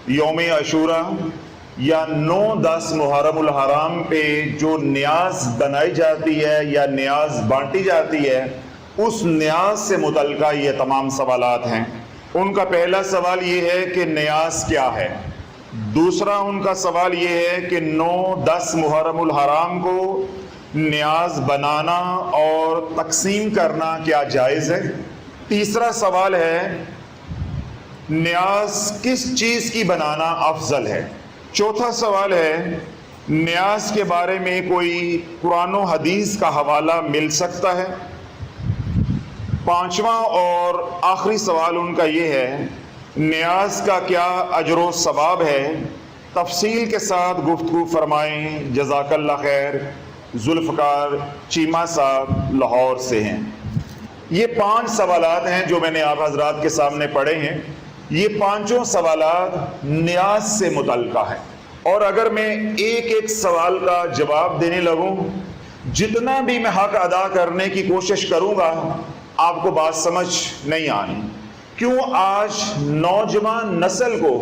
یوم عاشورہ یا 9-10 محرم الحرام پہ جو نیاز بنائی جاتی ہے یا نیاز بانٹی جاتی ہے، اس نیاز سے متعلقہ یہ تمام سوالات ہیں۔ ان کا پہلا سوال یہ ہے کہ نیاز کیا ہے، دوسرا ان کا سوال یہ ہے کہ 9-10 محرم الحرام کو نیاز بنانا اور تقسیم کرنا کیا جائز ہے، تیسرا سوال ہے نیاز کس چیز کی بنانا افضل ہے، چوتھا سوال ہے نیاز کے بارے میں کوئی قرآن و حدیث کا حوالہ مل سکتا ہے، پانچواں اور آخری سوال ان کا یہ ہے نیاز کا کیا اجر و ثواب ہے۔ تفصیل کے ساتھ گفتگو فرمائیں۔ جزاک اللہ خیر۔ ذوالفقار چیمہ صاحب لاہور سے ہیں۔ یہ 5 سوالات ہیں جو میں نے آپ حضرات کے سامنے پڑھے ہیں۔ یہ پانچوں سوالات نیاز سے متعلقہ ہیں، اور اگر میں ایک ایک سوال کا جواب دینے لگوں، جتنا بھی میں حق ادا کرنے کی کوشش کروں گا آپ کو بات سمجھ نہیں آنی۔ کیوں آج نوجوان نسل کو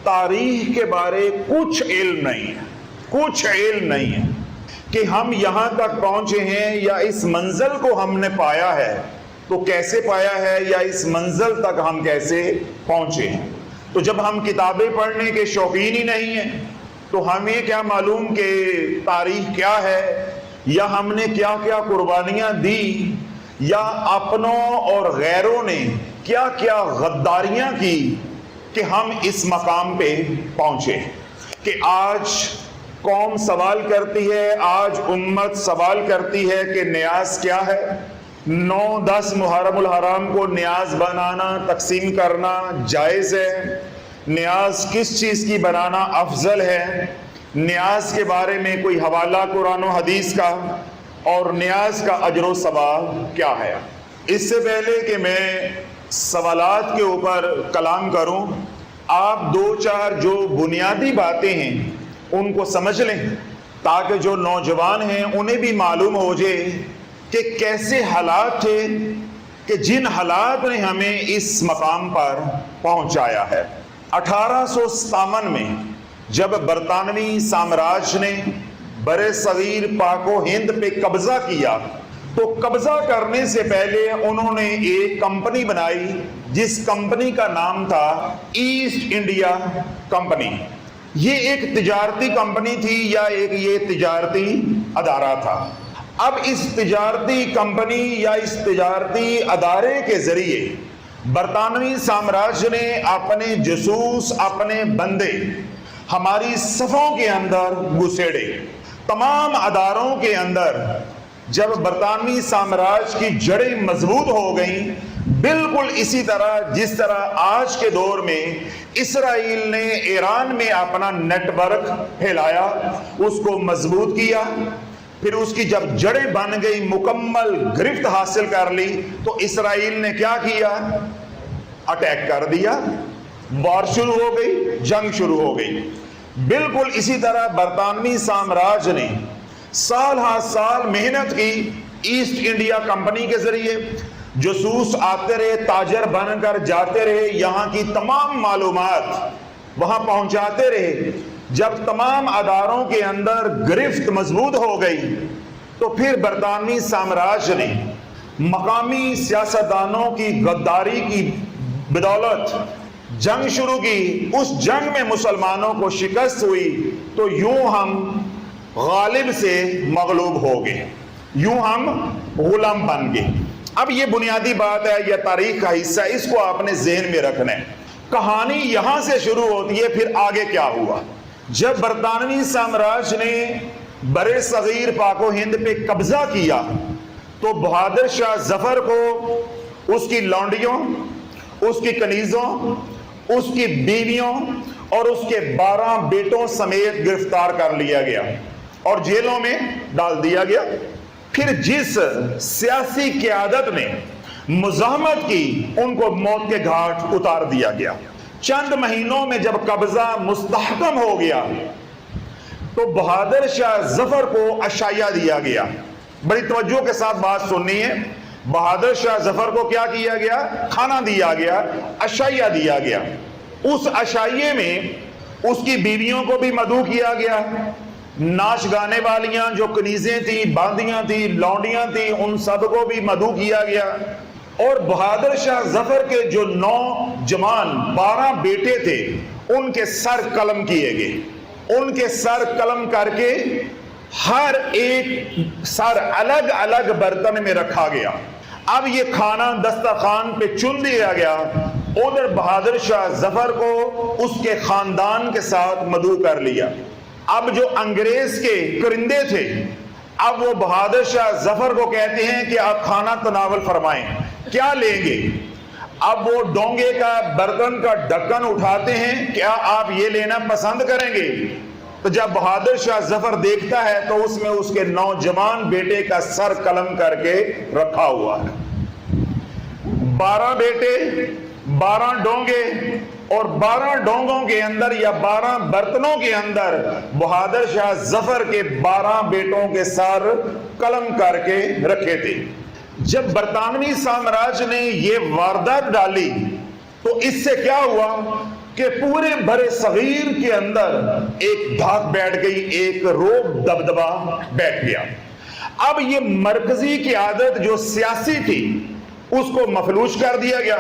تاریخ کے بارے کچھ علم نہیں ہے کہ ہم یہاں تک پہنچے ہیں یا اس منزل کو ہم نے پایا ہے تو کیسے پایا ہے، یا اس منزل تک ہم کیسے پہنچے ہیں۔ تو جب ہم کتابیں پڑھنے کے شوقین ہی نہیں ہیں تو ہمیں کیا معلوم کہ تاریخ کیا ہے، یا ہم نے کیا کیا قربانیاں دی، یا اپنوں اور غیروں نے کیا کیا غداریاں کی کہ ہم اس مقام پہ پہنچے، کہ آج قوم سوال کرتی ہے، آج امت سوال کرتی ہے کہ نیاز کیا ہے۔ 9-10 محرم الحرام کو نیاز بنانا، تقسیم کرنا جائز ہے، نیاز کس چیز کی بنانا افضل ہے، نیاز کے بارے میں کوئی حوالہ قرآن و حدیث کا، اور نیاز کا اجر و ثواب کیا ہے۔ اس سے پہلے کہ میں سوالات کے اوپر کلام کروں، آپ 2-4 جو بنیادی باتیں ہیں ان کو سمجھ لیں، تاکہ جو نوجوان ہیں انہیں بھی معلوم ہو جائے کہ کیسے حالات تھے کہ جن حالات نے ہمیں اس مقام پر پہنچایا ہے۔ 1857 میں جب برطانوی سامراج نے برِ صغیر پاک و ہند پہ قبضہ کیا تو قبضہ کرنے سے پہلے انہوں نے ایک کمپنی بنائی جس کمپنی کا نام تھا ایسٹ انڈیا کمپنی۔ یہ ایک تجارتی کمپنی تھی یا یہ تجارتی ادارہ تھا۔ اب اس تجارتی کمپنی یا اس تجارتی ادارے کے ذریعے برطانوی سامراج نے اپنے جاسوس، اپنے بندے ہماری صفوں کے اندر گھسیڑے۔ تمام اداروں کے اندر جب برطانوی سامراج کی جڑیں مضبوط ہو گئیں، بالکل اسی طرح جس طرح آج کے دور میں اسرائیل نے ایران میں اپنا نیٹ ورک پھیلایا، اس کو مضبوط کیا، پھر اس کی جب جڑیں بن گئی، مکمل گرفت حاصل کر لی، تو اسرائیل نے کیا کیا؟ اٹیک کر دیا، وار شروع ہو گئی، جنگ شروع ہو گئی۔ بالکل اسی طرح برطانوی سامراج نے سال ہر سال محنت کی ایسٹ انڈیا کمپنی کے ذریعے، جاسوس آتے رہے، تاجر بن کر جاتے رہے، یہاں کی تمام معلومات وہاں پہنچاتے رہے۔ جب تمام اداروں کے اندر گرفت مضبوط ہو گئی تو پھر برطانوی سامراج نے مقامی سیاستدانوں کی غداری کی بدولت جنگ شروع کی۔ اس جنگ میں مسلمانوں کو شکست ہوئی تو یوں ہم غالب سے مغلوب ہو گئے، یوں ہم غلام بن گئے۔ اب یہ بنیادی بات ہے، یہ تاریخ کا حصہ ہے، اس کو آپ نے ذہن میں رکھنا ہے۔ کہانی یہاں سے شروع ہوتی ہے، پھر آگے کیا ہوا؟ جب برطانوی سامراج نے برِ صغیر پاک و ہند پہ قبضہ کیا تو بہادر شاہ ظفر کو اس کی لونڈیوں، اس کی کنیزوں، اس کی بیویوں اور اس کے 12 بیٹوں سمیت گرفتار کر لیا گیا اور جیلوں میں ڈال دیا گیا۔ پھر جس سیاسی قیادت نے مزاحمت کی ان کو موت کے گھاٹ اتار دیا گیا۔ چند مہینوں میں جب قبضہ مستحکم ہو گیا تو بہادر شاہ ظفر کو عشائیہ دیا گیا۔ بڑی توجہ کے ساتھ بات سننی ہے۔ بہادر شاہ ظفر کو کیا کیا گیا؟ کھانا دیا گیا، عشائیہ دیا گیا۔ اس عشائیے میں اس کی بیویوں کو بھی مدعو کیا گیا، ناچ گانے والیاں جو کنیزیں تھیں، باندیاں تھیں، لونڈیاں تھیں، ان سب کو بھی مدعو کیا گیا، اور بہادر شاہ ظفر کے جو 9 12 بیٹے تھے ان کے سر قلم کیے گئے، ان کے سر قلم کر کے ہر ایک سر الگ الگ برتن میں رکھا گیا۔ اب یہ کھانا دسترخوان پہ چن دیا گیا، ادھر بہادر شاہ ظفر کو اس کے خاندان کے ساتھ مدعو کر لیا۔ اب جو انگریز کے کرندے تھے اب وہ بہادر شاہ ظفر کو کہتے ہیں کہ آپ کھانا تناول فرمائیں، کیا لیں گے؟ اب وہ ڈونگے کا برتن کا ڈھکن اٹھاتے ہیں، کیا آپ یہ لینا پسند کریں گے؟ تو جب بہادر شاہ ظفر دیکھتا ہے تو اس میں اس کے نوجوان بیٹے کا سر قلم کر کے رکھا ہوا ہے۔ 12 بیٹے، 12 ڈونگے، اور 12 ڈونگوں کے اندر یا 12 برتنوں کے اندر بہادر شاہ ظفر کے 12 بیٹوں کے سر قلم کر کے رکھے تھے۔ جب برطانوی سامراج نے یہ واردات ڈالی تو اس سے کیا ہوا کہ پورے برے صغیر کے اندر ایک دھاک بیٹھ گئی، ایک روب دبدبا بیٹھ گیا۔ اب یہ مرکزی قیادت جو سیاسی تھی اس کو مفلوج کر دیا گیا،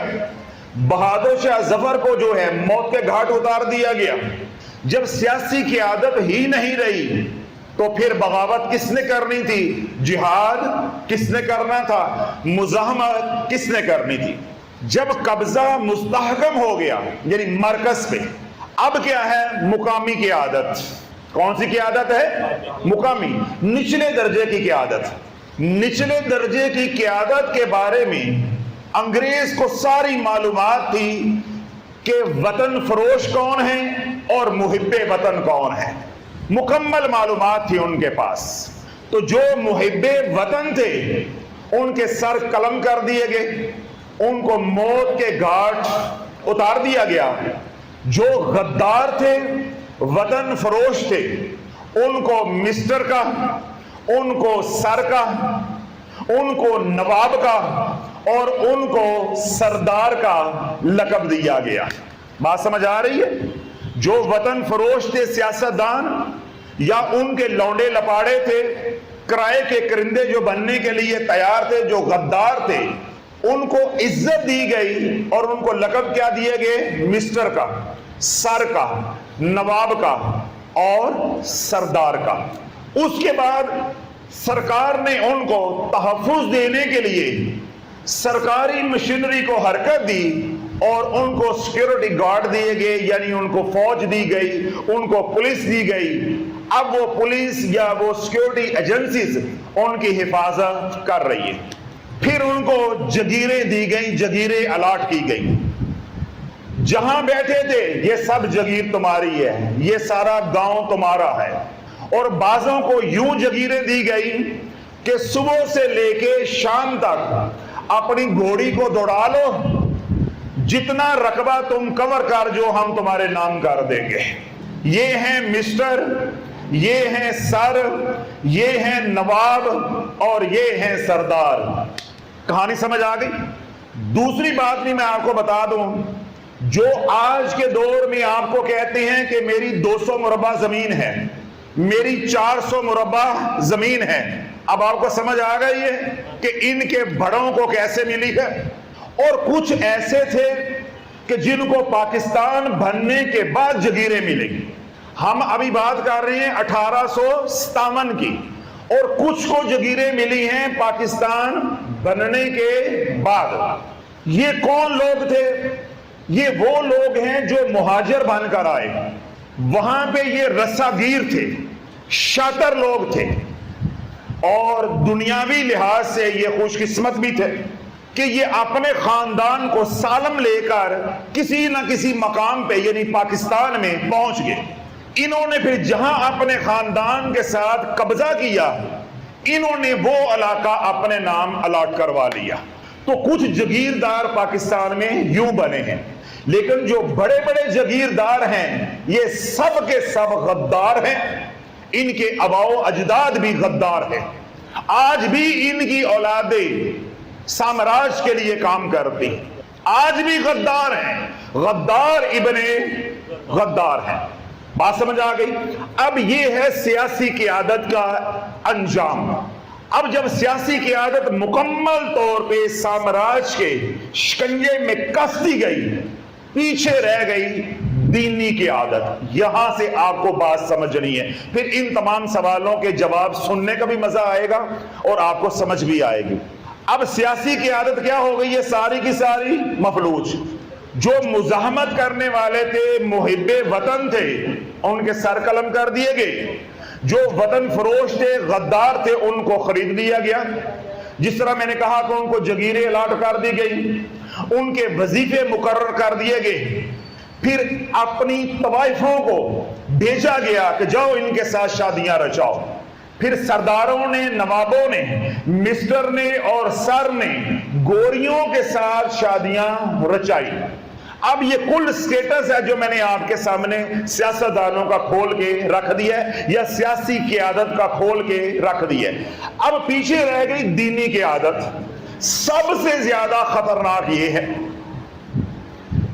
بہادر شاہ ظفر کو جو ہے موت کے گھاٹ اتار دیا گیا۔ جب سیاسی قیادت ہی نہیں رہی تو پھر بغاوت کس نے کرنی تھی؟ جہاد کس نے کرنا تھا؟ مزاحمت کس نے کرنی تھی؟ جب قبضہ مستحکم ہو گیا یعنی مرکز پہ، اب کیا ہے؟ مقامی قیادت۔ کون سی قیادت ہے؟ مقامی، نچلے درجے کی قیادت۔ نچلے درجے کی قیادت کے بارے میں انگریز کو ساری معلومات تھی کہ وطن فروش کون ہیں اور محب وطن کون ہیں، مکمل معلومات تھی ان کے پاس۔ تو جو محب وطن تھے ان کے سر قلم کر دیے گئے، ان کو موت کے گھاٹ اتار دیا گیا۔ جو غدار تھے، وطن فروش تھے، ان کو مسٹر کا، ان کو سر کا، ان کو نواب کا اور ان کو سردار کا لقب دیا گیا۔ بات سمجھ آ رہی ہے؟ جو وطن فروش تھے سیاستدان یا ان کے لونڈے لپاڑے تھے، کرائے کے کرندے جو بننے کے لیے تیار تھے، جو غدار تھے، ان کو عزت دی گئی اور ان کو لقب کیا دیے گئے؟ مسٹر کا، سر کا، نواب کا اور سردار کا۔ اس کے بعد سرکار نے ان کو تحفظ دینے کے لیے سرکاری مشینری کو حرکت دی اور ان کو سیکیورٹی گارڈ دیے گئے، یعنی ان کو فوج دی گئی، ان کو پولیس دی گئی۔ اب وہ پولیس یا وہ سیکیورٹی ایجنسیز ان کی حفاظت کر رہی ہے۔ پھر ان کو جگیریں دی گئیں، جگیریں الاٹ کی گئیں۔ جہاں بیٹھے تھے یہ سب جگیر تمہاری ہے، یہ سارا گاؤں تمہارا ہے۔ اور بعضوں کو یوں جگیریں دی گئی کہ صبح سے لے کے شام تک اپنی گھوڑی کو دوڑا لو، جتنا رقبہ تم کور کر جو ہم تمہارے نام کر دیں گے۔ یہ ہیں مسٹر، یہ ہیں سر، یہ ہیں نواب اور یہ ہیں سردار۔ کہانی سمجھ آ گئی؟ دوسری بات بھی میں آپ کو بتا دوں، جو آج کے دور میں آپ کو کہتے ہیں کہ میری 200 مربع زمین ہے، میری 400 مربع زمین ہے، اب آپ کو سمجھ آ گئی ہے کہ ان کے بڑوں کو کیسے ملی ہے۔ اور کچھ ایسے تھے کہ جن کو پاکستان بننے کے بعد جگیریں ملیں۔ ہم ابھی بات کر رہے ہیں 1857 کی، اور کچھ کو جگیریں ملی ہیں پاکستان بننے کے بعد۔ یہ کون لوگ تھے؟ یہ وہ لوگ ہیں جو مہاجر بن کر آئے، وہاں پہ یہ رساگیر تھے، شاطر لوگ تھے، اور دنیاوی لحاظ سے یہ خوش قسمت بھی تھے کہ یہ اپنے خاندان کو سالم لے کر کسی نہ کسی مقام پہ یعنی پاکستان میں پہنچ گئے۔ انہوں نے پھر جہاں اپنے خاندان کے ساتھ قبضہ کیا، انہوں نے وہ علاقہ اپنے نام الاٹ کروا لیا۔ تو کچھ جگیردار پاکستان میں یوں بنے ہیں، لیکن جو بڑے بڑے جگیردار ہیں یہ سب کے سب غدار ہیں، ان کے آباؤ اجداد بھی غدار ہیں، آج بھی ان کی اولادیں سامراج کے لیے کام کرتی ہیں، آج بھی غدار ہیں، غدار ابن غدار ہیں۔ بات سمجھ آ گئی؟ اب یہ ہے سیاسی قیادت کا انجام۔ اب جب سیاسی قیادت مکمل طور پہ سامراج کے شکنجے میں کس دی گئی، پیچھے رہ گئی دینی قیادت۔ یہاں سے آپ کو بات سمجھنی ہے، پھر ان تمام سوالوں کے جواب سننے کا بھی مزہ آئے گا اور آپ کو سمجھ بھی آئے گی۔ اب سیاسی قیادت کیا ہو گئی ہے؟ ساری کی ساری مفلوج۔ جو مزاحمت کرنے والے تھے، محب وطن تھے، ان کے سر قلم کر دیے گئے۔ جو وطن فروش تھے، غدار تھے، ان کو خرید لیا گیا۔ جس طرح میں نے کہا کہ ان کو جگیریں الاٹ کر دی گئی، ان کے وظیفے مقرر کر دیے گئے، پھر اپنی طوائفوں کو بھیجا گیا کہ جاؤ ان کے ساتھ شادیاں رچاؤ۔ پھر سرداروں نے، نوابوں نے، مسٹر نے اور سر نے گوریوں کے ساتھ شادیاں رچائی۔ اب یہ کل سٹیٹس ہے جو میں نے آپ کے سامنے سیاستدانوں کا کھول کے رکھ دیا ہے، یا سیاسی قیادت کا کھول کے رکھ دیا ہے۔ اب پیچھے رہ گئی دینی قیادت۔ سب سے زیادہ خطرناک یہ ہے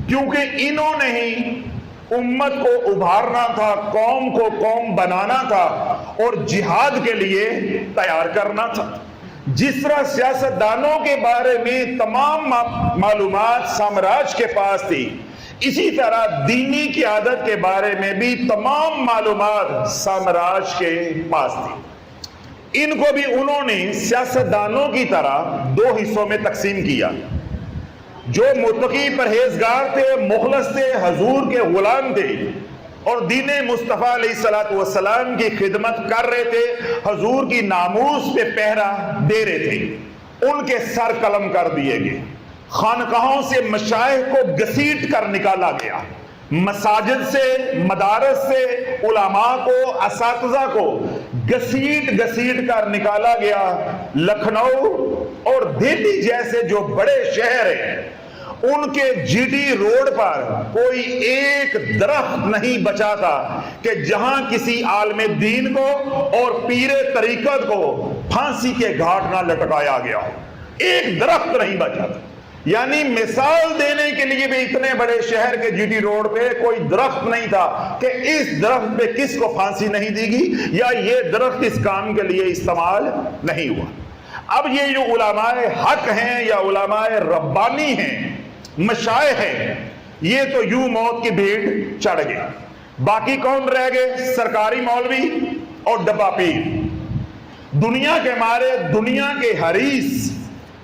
کیونکہ انہوں نے ہی امت کو ابھارنا تھا، قوم کو قوم بنانا تھا اور جہاد کے لیے تیار کرنا تھا۔ جس طرح سیاستدانوں کے بارے میں تمام معلومات سامراج کے پاس تھی، اسی طرح دینی قیادت کے بارے میں بھی تمام معلومات سامراج کے پاس تھی۔ ان کو بھی انہوں نے سیاستدانوں کی طرح دو حصوں میں تقسیم کیا۔ جو متقی پرہیزگار تھے، مخلص تھے، حضور کے غلام تھے اور دین مصطفیٰ علیہ السلام کی خدمت کر رہے تھے، حضور کی ناموس پہ پہرا دے رہے تھے، ان کے سر قلم کر دیے گئے۔ خانقاہوں سے مشائخ کو گھسیٹ کر نکالا گیا، مساجد سے، مدارس سے علماء کو، اساتذہ کو گھسیٹ کر نکالا گیا۔ لکھنؤ اور دہلی جیسے جو بڑے شہر ہیں، ان کے جی ڈی روڈ پر کوئی ایک درخت نہیں بچا تھا کہ جہاں کسی عالم دین کو اور پیر طریقت کو پھانسی کے گھاٹ نہ لٹکایا گیا ہو۔ ایک درخت نہیں بچا تھا۔ یعنی مثال دینے کے لیے بھی اتنے بڑے شہر کے جی ڈی روڈ پہ کوئی درخت نہیں تھا کہ اس درخت پہ کس کو پھانسی نہیں دی گی، یا یہ درخت اس کام کے لیے استعمال نہیں ہوا۔ اب یہ جو علماء حق ہیں یا علماء ربانی ہیں، مشائخ ہیں، یہ تو یوں موت کی بھیڑ چڑھ گئے۔ باقی کون رہ گئے؟ سرکاری مولوی اور ڈبہ پیر۔ دنیا کے مارے، دنیا کے حریص،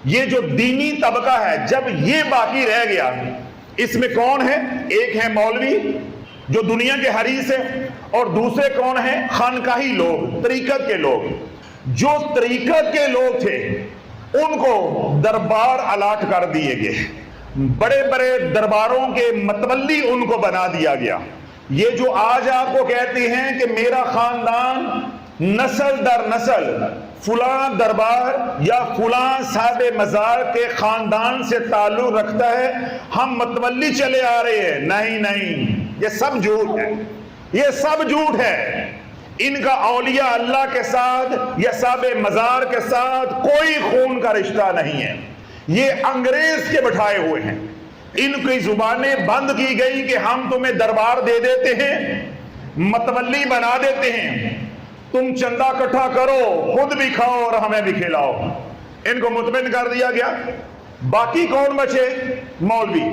یہ جو دینی طبقہ ہے، جب یہ باقی رہ گیا، اس میں کون ہے؟ ایک ہے مولوی جو دنیا کے حریص ہے، اور دوسرے کون ہیں؟ خانقاہی لوگ، طریقت کے لوگ۔ جو طریقت کے لوگ تھے ان کو دربار الاٹ کر دیے گئے، بڑے بڑے درباروں کے متولی ان کو بنا دیا گیا۔ یہ جو آج آپ کو کہتے ہیں کہ میرا خاندان نسل در نسل فلاں دربار یا فلاں صاحب مزار کے خاندان سے تعلق رکھتا ہے، ہم متولی چلے آ رہے ہیں، نہیں، یہ سب جھوٹ ہے، یہ سب جھوٹ ہے۔ ان کا اولیاء اللہ کے ساتھ یا صاحب مزار کے ساتھ کوئی خون کا رشتہ نہیں ہے، یہ انگریز کے بٹھائے ہوئے ہیں۔ ان کی زبانیں بند کی گئی کہ ہم تمہیں دربار دے دیتے ہیں، متولی بنا دیتے ہیں، تم چندہ اکٹھا کرو، خود بھی کھاؤ اور ہمیں بھی کھلاؤ۔ ان کو مطمئن کر دیا گیا۔ باقی کون بچے؟ مولوی۔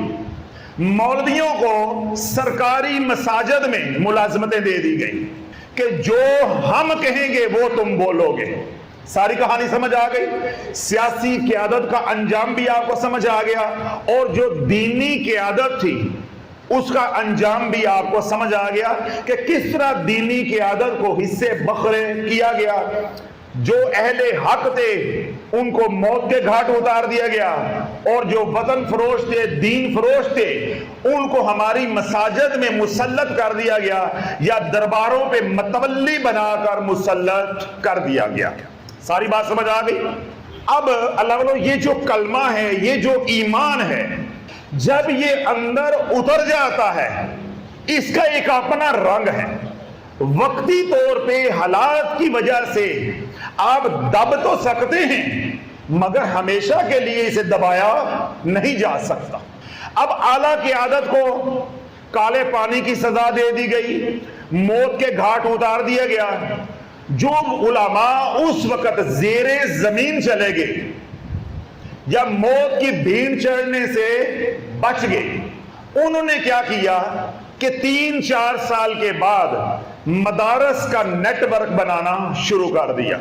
مولویوں کو سرکاری مساجد میں ملازمتیں دے دی گئی کہ جو ہم کہیں گے وہ تم بولو گے۔ ساری کہانی سمجھ آ گئی؟ سیاسی قیادت کا انجام بھی آپ کو سمجھ آ گیا، اور جو دینی قیادت تھی اس کا انجام بھی آپ کو سمجھ آ گیا کہ کس طرح دینی قیادت کو حصے بکھرے کیا گیا۔ جو اہل حق تھے ان کو موت کے گھاٹ اتار دیا گیا، اور جو وطن فروش تھے، دین فروش تھے، ان کو ہماری مساجد میں مسلط کر دیا گیا یا درباروں پہ متولی بنا کر مسلط کر دیا گیا۔ ساری بات سمجھ آ گئی؟ اب اللہ والو، یہ جو کلمہ ہے، یہ جو ایمان ہے، جب یہ اندر اتر جاتا ہے، اس کا ایک اپنا رنگ ہے۔ وقتی طور پہ حالات کی وجہ سے آپ دب تو سکتے ہیں، مگر ہمیشہ کے لیے اسے دبایا نہیں جا سکتا۔ اب اعلیٰ قیادت کو کالے پانی کی سزا دے دی گئی، موت کے گھاٹ اتار دیا گیا۔ جو علماء اس وقت زیر زمین چلے گئے یا موت کی بھیڑ چڑھنے سے بچ گئے، انہوں نے کیا کیا کہ 3-4 سال کے بعد مدارس کا نیٹ ورک بنانا شروع کر دیا،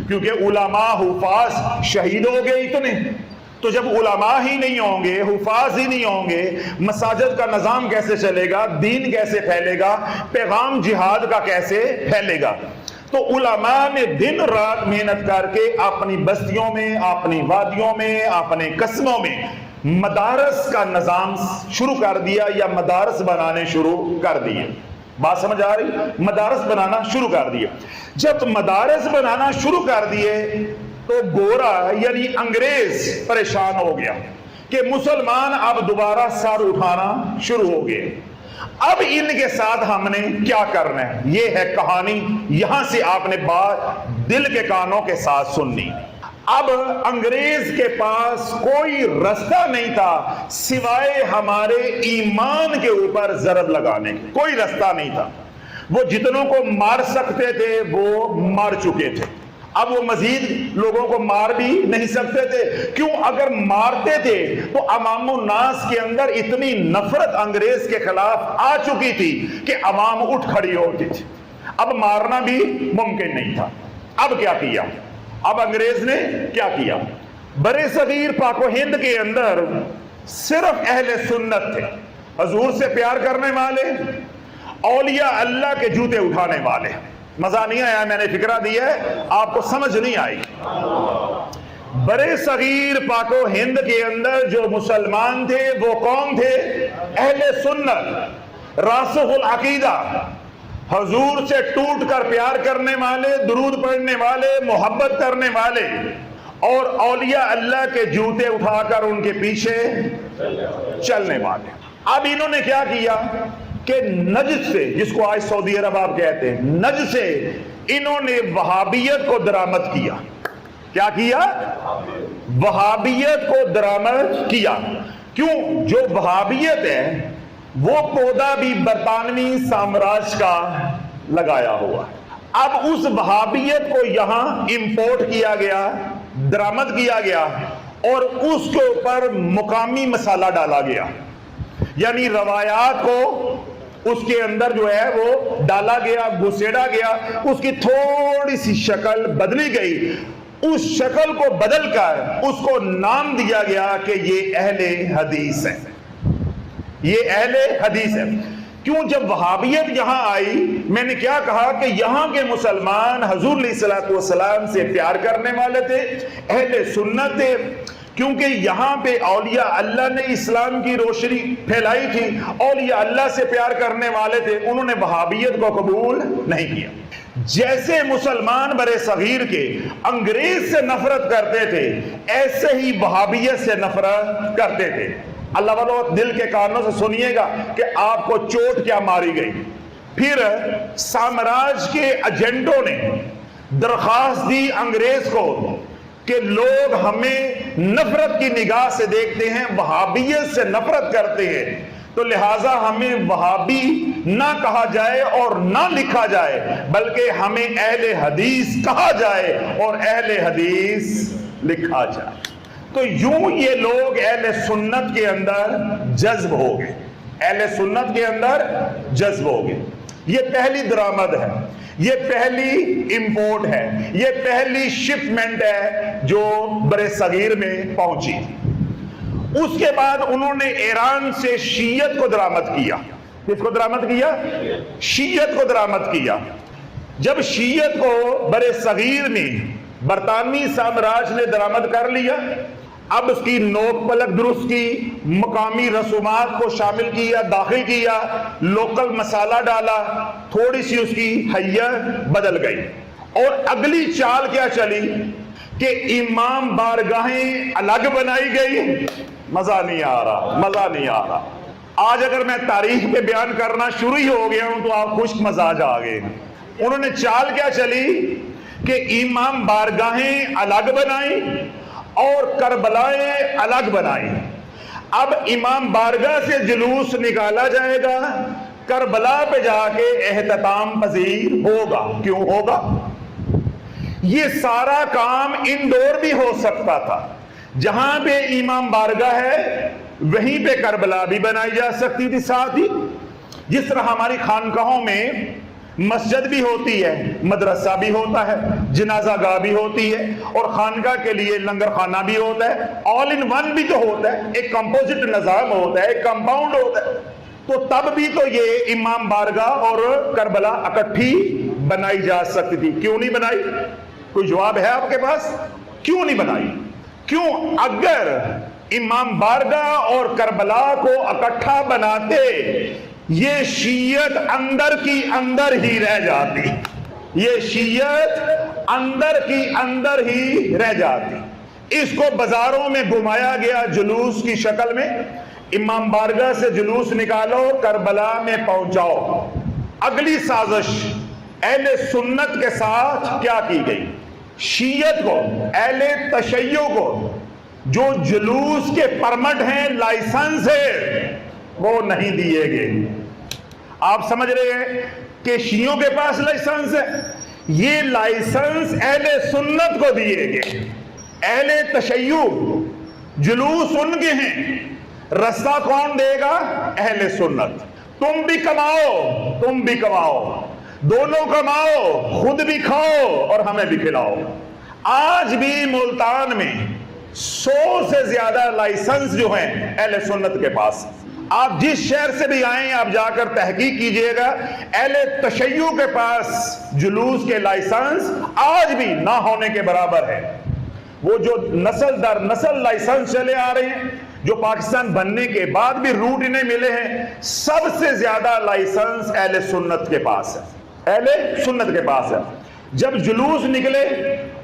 کیونکہ علماء حفاظ شہید ہو گئے اتنے، تو جب علماء ہی نہیں ہوں گے، حفاظ ہی نہیں ہوں گے، مساجد کا نظام کیسے چلے گا، دین کیسے پھیلے گا، پیغام جہاد کا کیسے پھیلے گا؟ تو علماء نے دن رات محنت کر کے اپنی بستیوں میں، اپنی وادیوں میں، اپنے قصبوں میں مدارس کا نظام شروع کر دیا یا مدارس بنانے شروع کر دیے۔ بات سمجھ آ رہی؟ مدارس بنانا شروع کر دیا۔ جب مدارس بنانا شروع کر دیے تو گورا یعنی انگریز پریشان ہو گیا کہ مسلمان اب دوبارہ سر اٹھانا شروع ہو گئے، اب ان کے ساتھ ہم نے کیا کرنا ہے؟ یہ ہے کہانی، یہاں سے آپ نے بات دل کے کانوں کے ساتھ سننی۔ اب انگریز کے پاس کوئی رستہ نہیں تھا سوائے ہمارے ایمان کے اوپر ضرب لگانے کے، کوئی رستہ نہیں تھا۔ وہ جتنوں کو مار سکتے تھے وہ مار چکے تھے، اب وہ مزید لوگوں کو مار بھی نہیں سکتے تھے۔ کیوں؟ اگر مارتے تھے تو عوام الناس کے اندر اتنی نفرت انگریز کے خلاف آ چکی تھی کہ عوام اٹھ کھڑی ہوتی تھی، اب مارنا بھی ممکن نہیں تھا۔ اب کیا کیا؟ اب انگریز نے کیا کیا؟ برے صغیر پاک و ہند کے اندر صرف اہل سنت تھے، حضور سے پیار کرنے والے، اولیاء اللہ کے جوتے اٹھانے والے۔ مزہ نہیں آیا؟ میں نے فکرہ دیا ہے، آپ کو سمجھ نہیں آئی۔ برے صغیر پاک و ہند کے اندر جو مسلمان تھے وہ کون تھے؟ اہل سنت، راسخ العقیدہ، حضور سے ٹوٹ کر پیار کرنے والے، درود پڑھنے والے، محبت کرنے والے، اور اولیاء اللہ کے جوتے اٹھا کر ان کے پیچھے چلنے والے۔ اب انہوں نے کیا کیا کہ نجد سے، جس کو آج سعودی عرب آپ کہتے ہیں، نجد سے انہوں نے وہابیت کو درآمد کیا۔ کیا کیا؟ وہابیت کو درآمد کیا۔ کیوں؟ جو وہابیت ہے وہ پودا بھی برطانوی سامراج کا لگایا ہوا، اب اس وہابیت کو یہاں امپورٹ کیا گیا، درآمد کیا گیا، اور اس کے اوپر مقامی مسالہ ڈالا گیا، یعنی روایات کو اس کے اندر جو ہے وہ ڈالا گیا، گھسیڑا گیا، اس کی تھوڑی سی شکل بدلی گئی، اس شکل کو بدل کر اس کو نام دیا گیا کہ یہ اہل حدیث ہے، یہ اہل حدیث ہے۔ کیوں؟ جب وہابیت یہاں آئی، میں نے کیا کہا کہ یہاں کے مسلمان حضور علیہ الصلوۃ والسلام سے پیار کرنے والے تھے، اہل سنت تھے، کیونکہ یہاں پہ اولیاء اللہ نے اسلام کی روشنی پھیلائی تھی، اولیاء اللہ سے پیار کرنے والے تھے، انہوں نے وہابیت کو قبول نہیں کیا۔ جیسے مسلمان برے صغیر کے انگریز سے نفرت کرتے تھے، ایسے ہی وہابیت سے نفرت کرتے تھے۔ اللہ والو دل کے کانوں سے سنیے گا کہ آپ کو چوٹ کیا ماری گئی۔ پھر سامراج کے ایجنٹوں نے درخواست دی انگریز کو کہ لوگ ہمیں نفرت کی نگاہ سے دیکھتے ہیں، وہابیت سے نفرت کرتے ہیں، تو لہٰذا ہمیں وہابی نہ کہا جائے اور نہ لکھا جائے، بلکہ ہمیں اہل حدیث کہا جائے اور اہل حدیث لکھا جائے۔ تو یوں یہ لوگ اہل سنت کے اندر جذب ہو گئے، اہل سنت کے اندر جذب ہو گئے۔ یہ پہلی درآمد ہے، یہ پہلی امپورٹ ہے، یہ پہلی شپمنٹ ہے جو برے صغیر میں پہنچی۔ اس کے بعد انہوں نے ایران سے شیعت کو درآمد کیا۔ کس کو درآمد کیا؟ شیعت کو درآمد کیا۔ جب شیعت کو برے صغیر میں برطانوی سامراج نے درآمد کر لیا، اب اس کی نوک پلک درست کی، مقامی رسومات کو شامل کیا، داخل کیا، لوکل مسالہ ڈالا، تھوڑی سی اس کی حیت بدل گئی، اور اگلی چال کیا چلی کہ امام بارگاہیں الگ بنائی گئی۔ مزہ نہیں آ رہا، مزہ نہیں آ رہا۔ آج اگر میں تاریخ پہ بیان کرنا شروع ہی ہو گیا ہوں تو آپ خشک مزاج آ گئے۔ انہوں نے چال کیا چلی کہ امام بارگاہیں الگ بنائیں اور کربلائیں الگ بنائیں۔ اب امام بارگاہ سے جلوس نکالا جائے گا، کربلا پہ جا کے احتتام پذیر ہوگا۔ کیوں ہوگا؟ یہ سارا کام انڈور بھی ہو سکتا تھا، جہاں پہ امام بارگاہ ہے وہیں پہ کربلا بھی بنائی جا سکتی تھی ساتھ ہی، جس طرح ہماری خانقاہوں میں مسجد بھی ہوتی ہے، مدرسہ بھی ہوتا ہے، جنازہ گاہ بھی ہوتی ہے، اور خانقاہ کے لیے لنگر خانہ بھی ہوتا ہے، آل ان ون بھی تو ہوتا ہے، ایک کمپوزٹ نظام ہوتا ہے، ایک کمپاؤنڈ ہوتا ہے۔ تو تب بھی تو یہ امام بارگاہ اور کربلا اکٹھی بنائی جا سکتی تھی۔ کیوں نہیں بنائی؟ کوئی جواب ہے آپ کے پاس؟ کیوں نہیں بنائی؟ کیوں؟ اگر امام بارگاہ اور کربلا کو اکٹھا بناتے، یہ شیعت اندر کی اندر ہی رہ جاتی، یہ شیعت اندر کی اندر ہی رہ جاتی۔ اس کو بازاروں میں گھمایا گیا جلوس کی شکل میں، امام بارگاہ سے جلوس نکالو، کربلا میں پہنچاؤ۔ اگلی سازش اہل سنت کے ساتھ کیا کی گئی؟ شیعت کو، اہل تشیع کو جو جلوس کے پرمٹ ہیں، لائسنس ہے، وہ نہیں دیے گئے۔ آپ سمجھ رہے ہیں کہ شیعوں کے پاس لائسنس ہے، یہ لائسنس اہل سنت کو دیے گئے۔ اہل تشیع جلوس ان کے ہیں، رستہ کون دے گا؟ اہل سنت۔ تم بھی کماؤ، تم بھی کماؤ، دونوں کماؤ، خود بھی کھاؤ اور ہمیں بھی کھلاؤ۔ آج بھی ملتان میں 100 سے زیادہ لائسنس جو ہیں اہل سنت کے پاس۔ آپ جس شہر سے بھی آئیں، آپ جا کر تحقیق کیجئے گا، اہل تشیع کے پاس جلوس کے لائسنس آج بھی نہ ہونے کے برابر ہے۔ وہ جو نسل در نسل لائسنس چلے آ رہے ہیں، جو پاکستان بننے کے بعد بھی روٹ انہیں ملے ہیں، سب سے زیادہ لائسنس اہل سنت کے پاس ہے، اہل سنت کے پاس ہے۔ جب جلوس نکلے،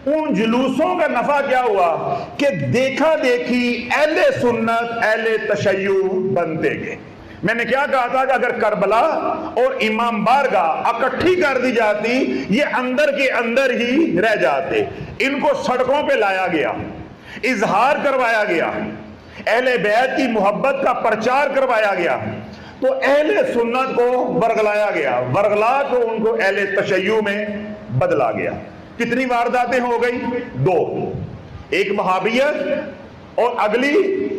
ان جلوسوں کا نفع کیا ہوا کہ دیکھا دیکھی اہل سنت اہل تشیع بنتے گئے۔ میں نے کیا کہا تھا کہ اگر کربلا اور امام بارگاہ اکٹھی کر دی جاتی، یہ اندر کے اندر ہی رہ جاتے۔ ان کو سڑکوں پہ لایا گیا، اظہار کروایا گیا، اہل بیت کی محبت کا پرچار کروایا گیا، تو اہل سنت کو ورگلایا گیا، ورگلا کو ان کو اہل تشیع میں بدلا گیا۔ کتنی وارداتیں ہو گئی؟ 2، ایک وہابیت اور اگلی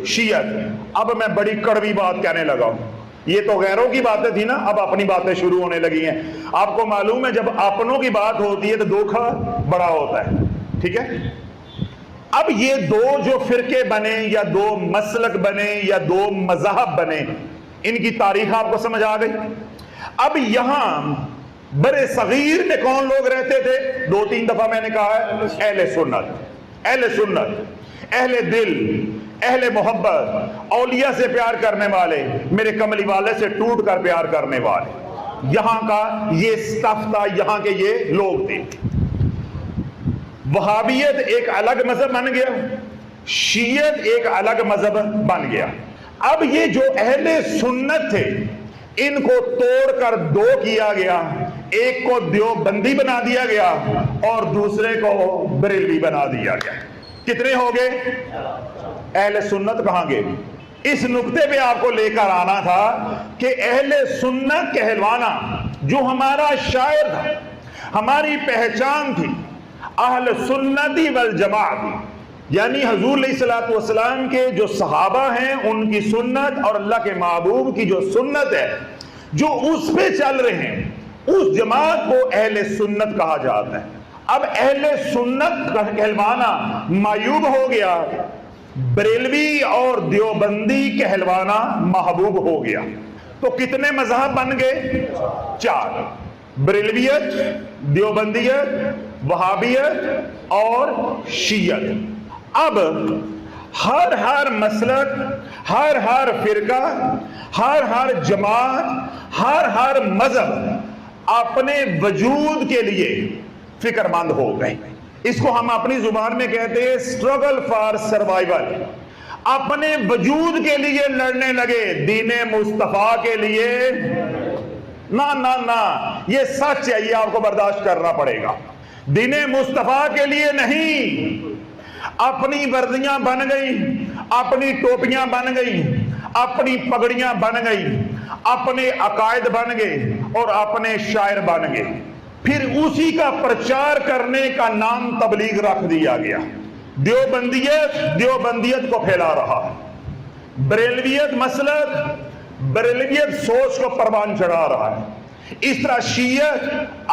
شیعت۔ اب میں بڑی کڑوی بات کہنے لگا ہوں، یہ تو غیروں کی باتیں تھی نا، اب اپنی باتیں شروع ہونے لگی ہیں۔ آپ کو معلوم ہے جب اپنوں کی بات ہوتی ہے تو دھوکہ بڑا ہوتا ہے، ٹھیک ہے؟ اب یہ 2 جو فرقے بنے یا 2 مسلک بنے یا 2 مذہب بنے، ان کی تاریخ آپ کو سمجھ آ گئی۔ اب یہاں برے صغیر میں کون لوگ رہتے تھے؟ 2-3 دفعہ میں نے کہا ہے، اہل سنت، اہل سنت، اہل دل، اہل محبت، اولیاء سے پیار کرنے والے، میرے کملی والے سے ٹوٹ کر پیار کرنے والے، یہاں کا یہ سٹف تھا، یہاں کے یہ لوگ تھے۔ وہابیت ایک الگ مذہب بن گیا، شیعت ایک الگ مذہب بن گیا۔ اب یہ جو اہل سنت تھے، ان کو توڑ کر 2 کیا گیا، ایک کو دیوبندی بنا دیا گیا اور دوسرے کو بریلوی بنا دیا گیا۔ کتنے ہو گئے؟ اہل سنت کہاں گئے؟ اس نقطے پہ آپ کو لے کر آنا تھا کہ اہل سنت کہلوانا جو ہمارا شاعر تھا، ہماری پہچان تھی، اہل سنتی والجماعت، یعنی حضور علیہ الصلوۃ والسلام کے جو صحابہ ہیں ان کی سنت اور اللہ کے محبوب کی جو سنت ہے، جو اس پہ چل رہے ہیں، اس جماعت کو اہل سنت کہا جاتا ہے۔ اب اہل سنت کہلوانا معیوب ہو گیا، بریلوی اور دیوبندی کہلوانا محبوب ہو گیا۔ تو کتنے مذہب بن گئے؟ 4، بریلویت، دیوبندیت، وہابیت اور شیعت۔ اب ہر مسلک، ہر فرقہ، ہر جماعت، ہر مذہب اپنے وجود کے لیے فکر مند ہو گئے۔ اس کو ہم اپنی زبان میں کہتے ہیں اسٹرگل فار سروائیول۔ اپنے وجود کے لیے لڑنے لگے، دین مصطفیٰ کے لیے نہ، یہ سچ ہے، یہ آپ کو برداشت کرنا پڑے گا۔ دین مصطفیٰ کے لیے نہیں، اپنی وردیاں بن گئی، اپنی ٹوپیاں بن گئی، اپنی پگڑیاں بن گئی، اپنے عقائد بن گئے اور اپنے شاعر بن گئے، پھر اسی کا پرچار کرنے کا نام تبلیغ رکھ دیا گیا۔ دیوبندیت کو پھیلا رہا ہے، بریلویت مسلک، بریلویت سوچ کو پروان چڑھا رہا ہے، اس طرح شیعہ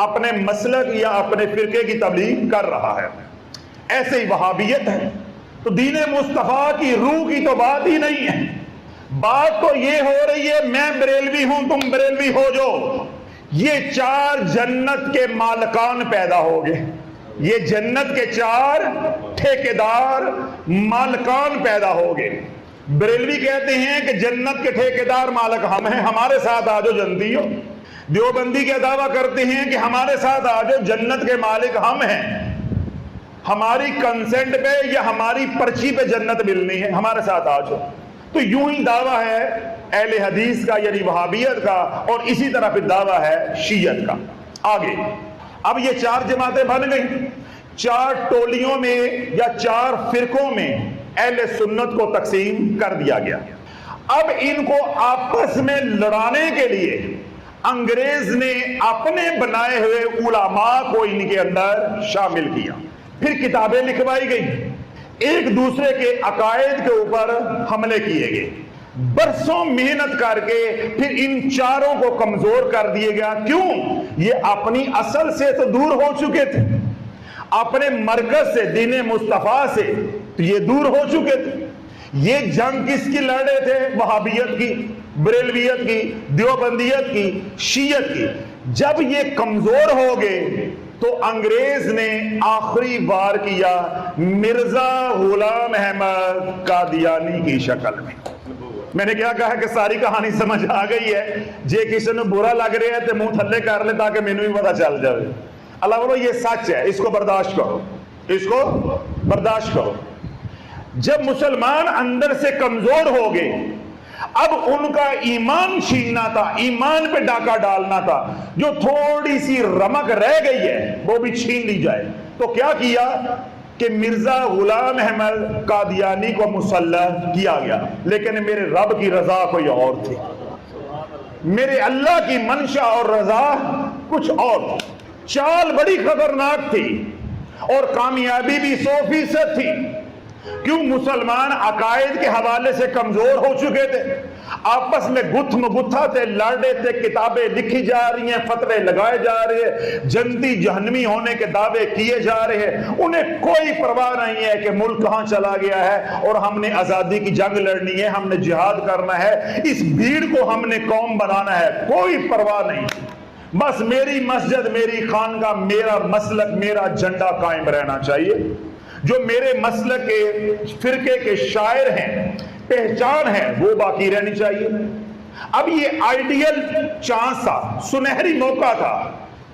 اپنے مسلک یا اپنے فرقے کی تبلیغ کر رہا ہے، ایسے ہی وہابیت ہے۔ تو دین مصطفیٰ کی روح کی تو بات ہی نہیں ہے، بات تو یہ ہو رہی ہے میں بریلوی ہوں تم بریلوی ہو جو، یہ چار جنت کے مالکان پیدا ہو گئے، یہ جنت کے چار ٹھیکیدار مالکان پیدا ہو گئے۔ بریلوی کہتے ہیں کہ جنت کے ٹھیکیدار مالک ہم ہیں، ہمارے ساتھ آ جاؤ جنتی ہو۔ دیوبندی کا دعویٰ کرتے ہیں کہ ہمارے ساتھ آ جاؤ جنت کے مالک ہم ہیں، ہماری کنسنٹ پہ یا ہماری پرچی پہ جنت ملنی ہے، ہمارے ساتھ آ جاؤ۔ تو یوں ہی دعویٰ ہے اہل حدیث کا یعنی وہابیت کا، اور اسی طرح پھر دعویٰ ہے شیعت کا۔ آگے اب یہ چار جماعتیں بن گئی، چار ٹولیوں میں یا چار فرقوں میں اہل سنت کو تقسیم کر دیا گیا۔ اب ان کو آپس میں لڑانے کے لیے انگریز نے اپنے بنائے ہوئے علماء کو ان کے اندر شامل کیا، پھر کتابیں لکھوائی گئی، ایک دوسرے کے عقائد کے اوپر حملے کیے گئے، برسوں محنت کر کے پھر ان چاروں کو کمزور کر دیا گیا۔ کیوں؟ یہ اپنی اصل سے تو دور ہو چکے تھے، اپنے مرکز سے دین مصطفیٰ سے تو یہ دور ہو چکے تھے۔ یہ جنگ کس کی لڑ رہے تھے؟ وہابیت کی، بریلویت کی، دیوبندیت کی، شیعت کی۔ جب یہ کمزور ہو گئے تو انگریز نے آخری وار کیا مرزا غلام احمد قادیانی کی شکل میں نے کیا کہا کہ ساری کہانی سمجھ آ گئی ہے، جے کسی نے برا لگ رہا ہے تو منہ تھلے کر لے تاکہ مینوں بھی پتہ چل جائے۔ اللہ بولو یہ سچ ہے، اس کو برداشت کرو، اس کو برداشت کرو۔ جب مسلمان اندر سے کمزور ہو گئے، اب ان کا ایمان چھیننا تھا، ایمان پہ ڈاکہ ڈالنا تھا، جو تھوڑی سی رمق رہ گئی ہے وہ بھی چھین لی جائے، تو کیا کیا کہ مرزا غلام احمد قادیانی کو مسلح کیا گیا۔ لیکن میرے رب کی رضا کوئی اور تھی، میرے اللہ کی منشا اور رضا کچھ اور تھی۔ چال بڑی خطرناک تھی اور کامیابی بھی 100% تھی۔ کیوں؟ مسلمان عقائد کے حوالے سے کمزور ہو چکے تھے، آپس میں گتھ مگتھا تھے، لڑ رہے تھے، کتابیں لکھی جا رہی ہیں، فتوے لگائے جا رہے ہیں، جنتی جہنمی ہونے کے دعوے کیے جا رہے ہیں۔ انہیں کوئی پرواہ نہیں ہے کہ ملک کہاں چلا گیا ہے اور ہم نے آزادی کی جنگ لڑنی ہے، ہم نے جہاد کرنا ہے، اس بھیڑ کو ہم نے قوم بنانا ہے، کوئی پرواہ نہیں۔ بس میری مسجد، میری خانقاہ، میرا مسلک، میرا جھنڈا قائم رہنا چاہیے، جو میرے مسلک کے فرقے کے شاعر ہیں، پہچان ہے، وہ باقی رہنی چاہیے۔ اب یہ آئیڈیل چانس تھا، سنہری موقع تھا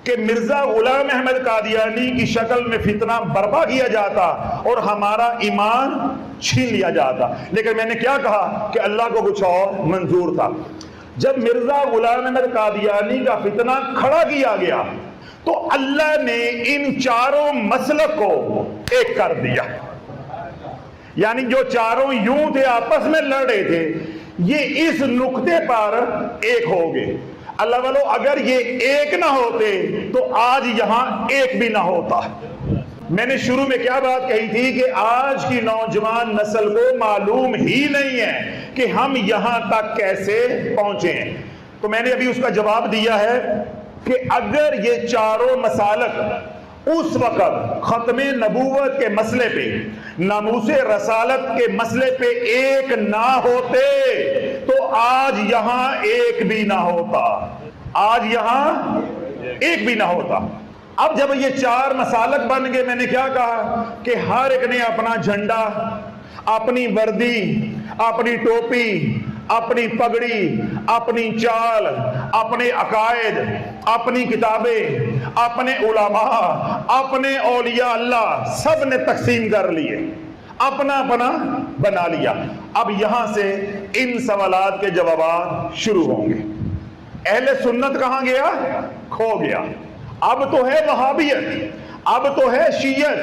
کہ مرزا غلام احمد قادیانی کی شکل میں فتنہ برپا کیا جاتا اور ہمارا ایمان چھین لیا جاتا۔ لیکن میں نے کیا کہا کہ اللہ کو کچھ اور منظور تھا۔ جب مرزا غلام احمد قادیانی کا فتنہ کھڑا کیا گیا تو اللہ نے ان چاروں مسلک کو ایک کر دیا، یعنی جو چاروں یوں تھے آپس میں لڑ رہے تھے، یہ اس نقطے پر ایک ہو گئے۔ اللہ والو اگر یہ ایک نہ ہوتے تو آج یہاں ایک بھی نہ ہوتا۔ میں نے شروع میں کیا بات کہی تھی کہ آج کی نوجوان نسل کو معلوم ہی نہیں ہے کہ ہم یہاں تک کیسے پہنچے ہیں۔ تو میں نے ابھی اس کا جواب دیا ہے کہ اگر یہ چاروں مسالک اس وقت ختم نبوت کے مسئلے پہ، ناموس رسالت کے مسئلے پہ ایک نہ ہوتے تو آج یہاں ایک بھی نہ ہوتا، آج یہاں ایک بھی نہ ہوتا۔ اب جب یہ چار مسالک بن گئے، میں نے کیا کہا کہ ہر ایک نے اپنا جھنڈا، اپنی وردی، اپنی ٹوپی، اپنی پگڑی، اپنی چال، اپنے عقائد، اپنی کتابیں، اپنے علماء، اپنے اولیاء اللہ سب نے تقسیم کر لیے، اپنا اپنا بنا لیا۔ اب یہاں سے ان سوالات کے جوابات شروع ہوں گے۔ اہل سنت کہاں گیا؟ کھو گیا۔ اب تو ہے وہابیت، اب تو ہے شیعت،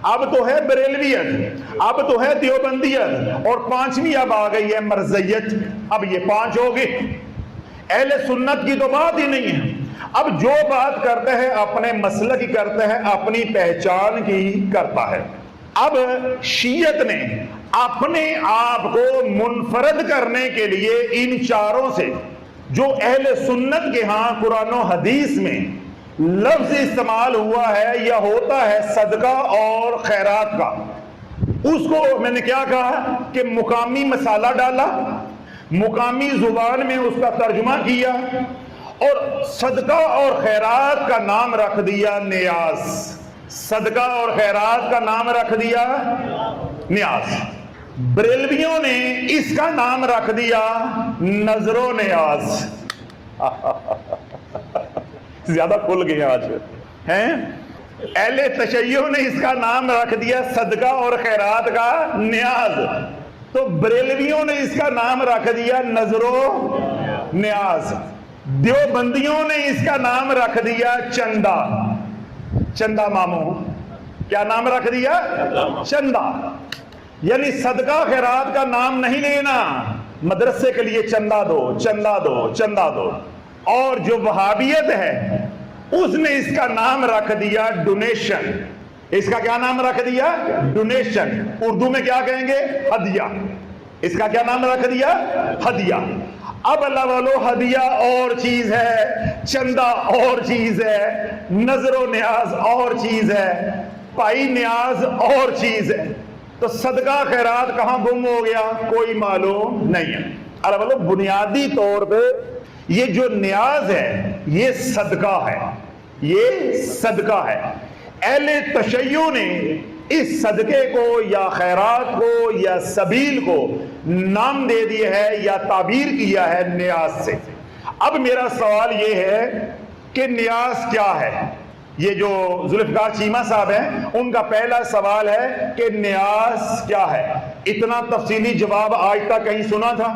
اب تو ہے بریلویت، اب تو ہے دیوبندیت، اور پانچویں اب آ گئی ہے مرزیت۔ اب یہ 5 ہو گئے۔ اہل سنت کی تو بات ہی نہیں ہے۔ اب جو بات کرتا ہے اپنے مسلک کی کرتا ہے، اپنی پہچان کی کرتا ہے۔ اب شیعت نے اپنے آپ کو منفرد کرنے کے لیے ان چاروں سے جو اہل سنت کے ہاں قرآن و حدیث میں لفظ استعمال ہوا ہے یا ہوتا ہے صدقہ اور خیرات کا، اس کو میں نے کیا کہا کہ مقامی مسالہ ڈالا، مقامی زبان میں اس کا ترجمہ کیا، اور صدقہ اور خیرات کا نام رکھ دیا نیاز۔ صدقہ اور خیرات کا نام رکھ دیا نیاز۔ بریلویوں نے اس کا نام رکھ دیا نظر و نیاز۔ زیادہ کھل گئے آج ہیں۔ اہل تشیع نے اس کا نام رکھ دیا صدقہ اور خیرات کا نیاز، تو بریلویوں نے اس کا نام رکھ دیا نظر و نیاز۔ دیوبندیوں نے اس کا نام رکھ دیا چندہ، چندہ ماموں۔ کیا نام رکھ دیا؟ چندہ۔ یعنی صدقہ خیرات کا نام نہیں لینا، مدرسے کے لیے چندہ دو، چندہ دو، چندہ دو۔ اور جو وہابیت ہے اس نے اس کا نام رکھ دیا ڈونیشن۔ اس کا کیا نام رکھ دیا؟ ڈونیشن۔ اردو میں کیا کہیں گے؟ ہدیہ۔ اس کا کیا نام رکھ دیا؟ ہدیہ۔ اب اللہ والو، ہدیہ اور چیز ہے، چندہ اور چیز ہے، نظر و نیاز اور چیز ہے، پائی نیاز اور چیز ہے۔ تو صدقہ خیرات کہاں گم ہو گیا؟ کوئی معلوم نہیں ہے۔ اللہ والو، بنیادی طور پہ یہ جو نیاز ہے یہ صدقہ ہے، یہ صدقہ ہے۔ اہل تشیع نے اس صدقے کو یا خیرات کو یا سبیل کو نام دے دیا ہے یا تعبیر کیا ہے نیاز سے۔ اب میرا سوال یہ ہے کہ نیاز کیا ہے؟ یہ جو ذوالفقار چیمہ صاحب ہیں ان کا پہلا سوال ہے کہ نیاز کیا ہے۔ اتنا تفصیلی جواب آج تک کہیں سنا تھا؟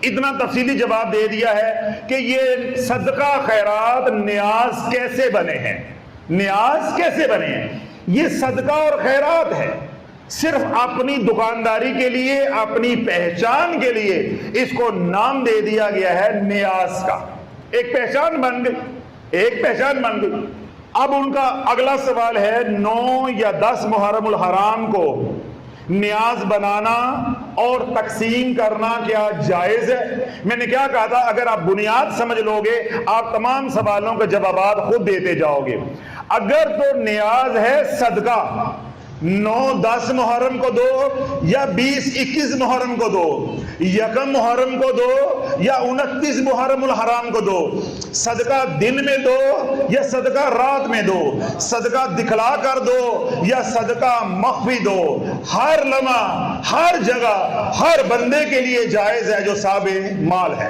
اتنا تفصیلی جواب دے دیا ہے کہ یہ صدقہ خیرات نیاز کیسے بنے ہیں، نیاز کیسے بنے ہیں۔ یہ صدقہ اور خیرات ہے، صرف اپنی دکانداری کے لیے، اپنی پہچان کے لیے اس کو نام دے دیا گیا ہے نیاز کا۔ ایک پہچان بن گئی، ایک پہچان بن گئی۔ اب ان کا اگلا سوال ہے 9 یا 10 محرم الحرام کو نیاز بنانا اور تقسیم کرنا کیا جائز ہے؟ میں نے کیا کہا تھا، اگر آپ بنیاد سمجھ لو گے آپ تمام سوالوں کے جوابات خود دیتے جاؤ گے۔ اگر تو نیاز ہے صدقہ، 9-10 محرم کو دو یا 20-21 محرم کو دو، 1 محرم کو دو یا 29 محرم الحرام کو دو، صدقہ دن میں دو یا صدقہ رات میں دو، صدقہ دکھلا کر دو یا صدقہ مخفی دو، ہر لمحہ ہر جگہ ہر بندے کے لیے جائز ہے جو صاحب مال ہے،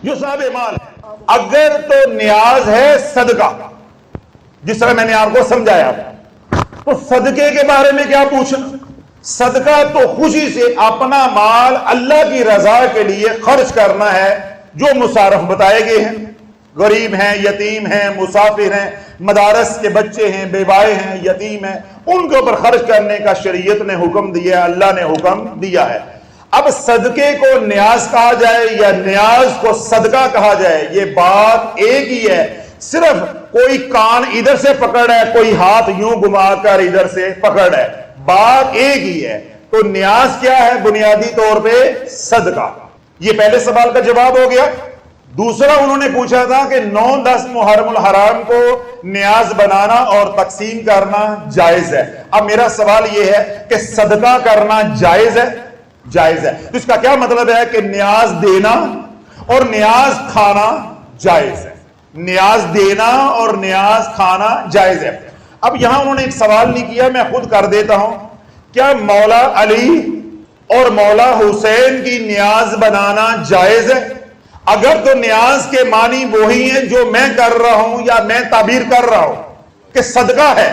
جو صاحب مال ہے۔ اگر تو نیاز ہے صدقہ، جس طرح میں نے آپ کو سمجھایا، تو صدقے کے بارے میں کیا پوچھنا؟ صدقہ تو خوشی سے اپنا مال اللہ کی رضا کے لیے خرچ کرنا ہے، جو مصارف بتائے گئے ہیں، غریب ہیں، یتیم ہیں، مسافر ہیں، مدارس کے بچے ہیں، بیوائے ہیں، یتیم ہیں، ان کے اوپر خرچ کرنے کا شریعت نے حکم دیا ہے، اللہ نے حکم دیا ہے۔ اب صدقے کو نیاز کہا جائے یا نیاز کو صدقہ کہا جائے، یہ بات ایک ہی ہے، صرف کوئی کان ادھر سے پکڑ ہے، کوئی ہاتھ یوں گھما کر ادھر سے پکڑ ہے، بات ایک ہی ہے۔ تو نیاز کیا ہے؟ بنیادی طور پہ صدقہ۔ یہ پہلے سوال کا جواب ہو گیا۔ دوسرا انہوں نے پوچھا تھا کہ 9-10 محرم الحرام کو نیاز بنانا اور تقسیم کرنا جائز ہے۔ اب میرا سوال یہ ہے کہ صدقہ کرنا جائز ہے؟ جائز ہے۔ تو اس کا کیا مطلب ہے کہ نیاز دینا اور نیاز کھانا جائز ہے، نیاز دینا اور نیاز کھانا جائز ہے۔ اب یہاں انہوں نے ایک سوال نہیں کیا، میں خود کر دیتا ہوں، کیا مولا علی اور مولا حسین کی نیاز بنانا جائز ہے؟ اگر تو نیاز کے معنی وہی ہیں جو میں کر رہا ہوں یا میں تعبیر کر رہا ہوں کہ صدقہ ہے،